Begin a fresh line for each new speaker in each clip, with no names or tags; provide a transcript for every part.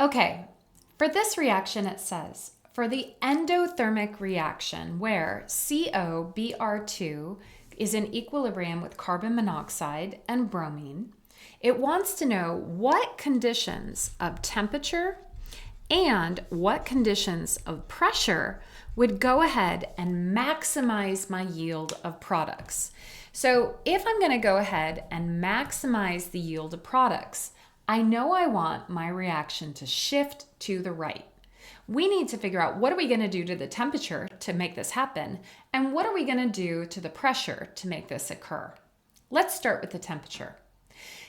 Okay, for this reaction it says, for the endothermic reaction where COBr2 is in equilibrium with carbon monoxide and bromine, it wants to know what conditions of temperature and what conditions of pressure would go ahead and maximize my yield of products. So if I'm going to go ahead and maximize the yield of products, I know I want my reaction to shift to the right. We need to figure out what are we going to do to the temperature to make this happen, and what are we going to do to the pressure to make this occur. Let's start with the temperature.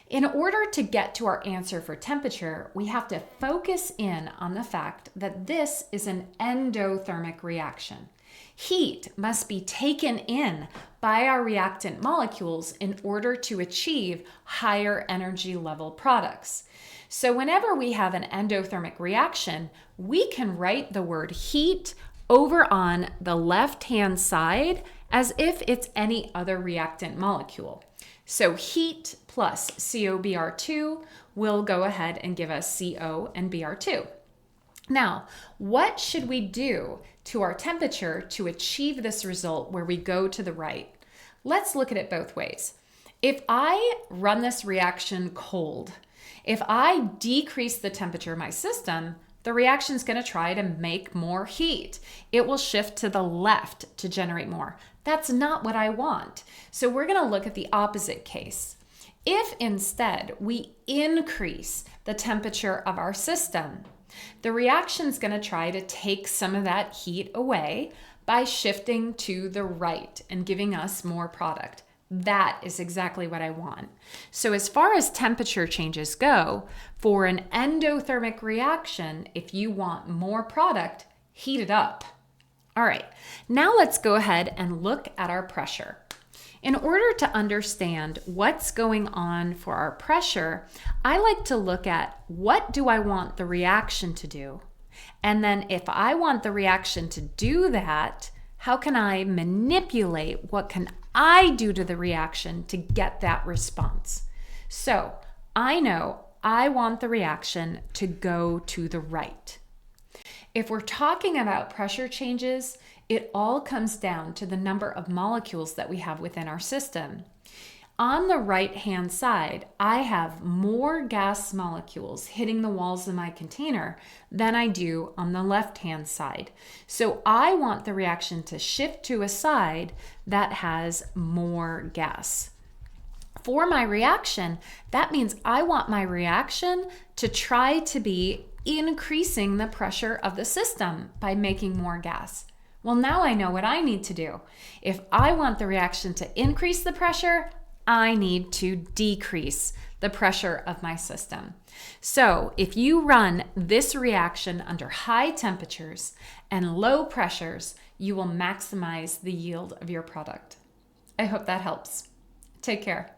In order to get to our answer for temperature, we have to focus in on the fact that this is an endothermic reaction. Heat must be taken in by our reactant molecules in order to achieve higher energy level products. So whenever we have an endothermic reaction, we can write the word heat over on the left-hand side as if it's any other reactant molecule. So heat plus COBr2 will go ahead and give us CO and Br2. Now, what should we do to our temperature to achieve this result where we go to the right? Let's look at it both ways. If I run this reaction cold, if I decrease the temperature of my system, the reaction is going to try to make more heat. It will shift to the left to generate more. That's not what I want. So we're going to look at the opposite case. If instead we increase the temperature of our system, the reaction is going to try to take some of that heat away by shifting to the right and giving us more product. That is exactly what I want. So as far as temperature changes go, for an endothermic reaction, if you want more product, heat it up. All right, now let's go ahead and look at our pressure. In order to understand what's going on for our pressure, I like to look at what do I want the reaction to do? And then if I want the reaction to do that, how can I manipulate what can I do to the reaction to get that response? So I know I want the reaction to go to the right. If we're talking about pressure changes, it all comes down to the number of molecules that we have within our system. On the right-hand side, I have more gas molecules hitting the walls of my container than I do on the left-hand side. So I want the reaction to shift to a side that has more gas. For my reaction, that means I want my reaction to try to be increasing the pressure of the system by making more gas. Well, now I know what I need to do. If I want the reaction to increase the pressure, I need to decrease the pressure of my system. So if you run this reaction under high temperatures and low pressures, you will maximize the yield of your product. I hope that helps. Take care.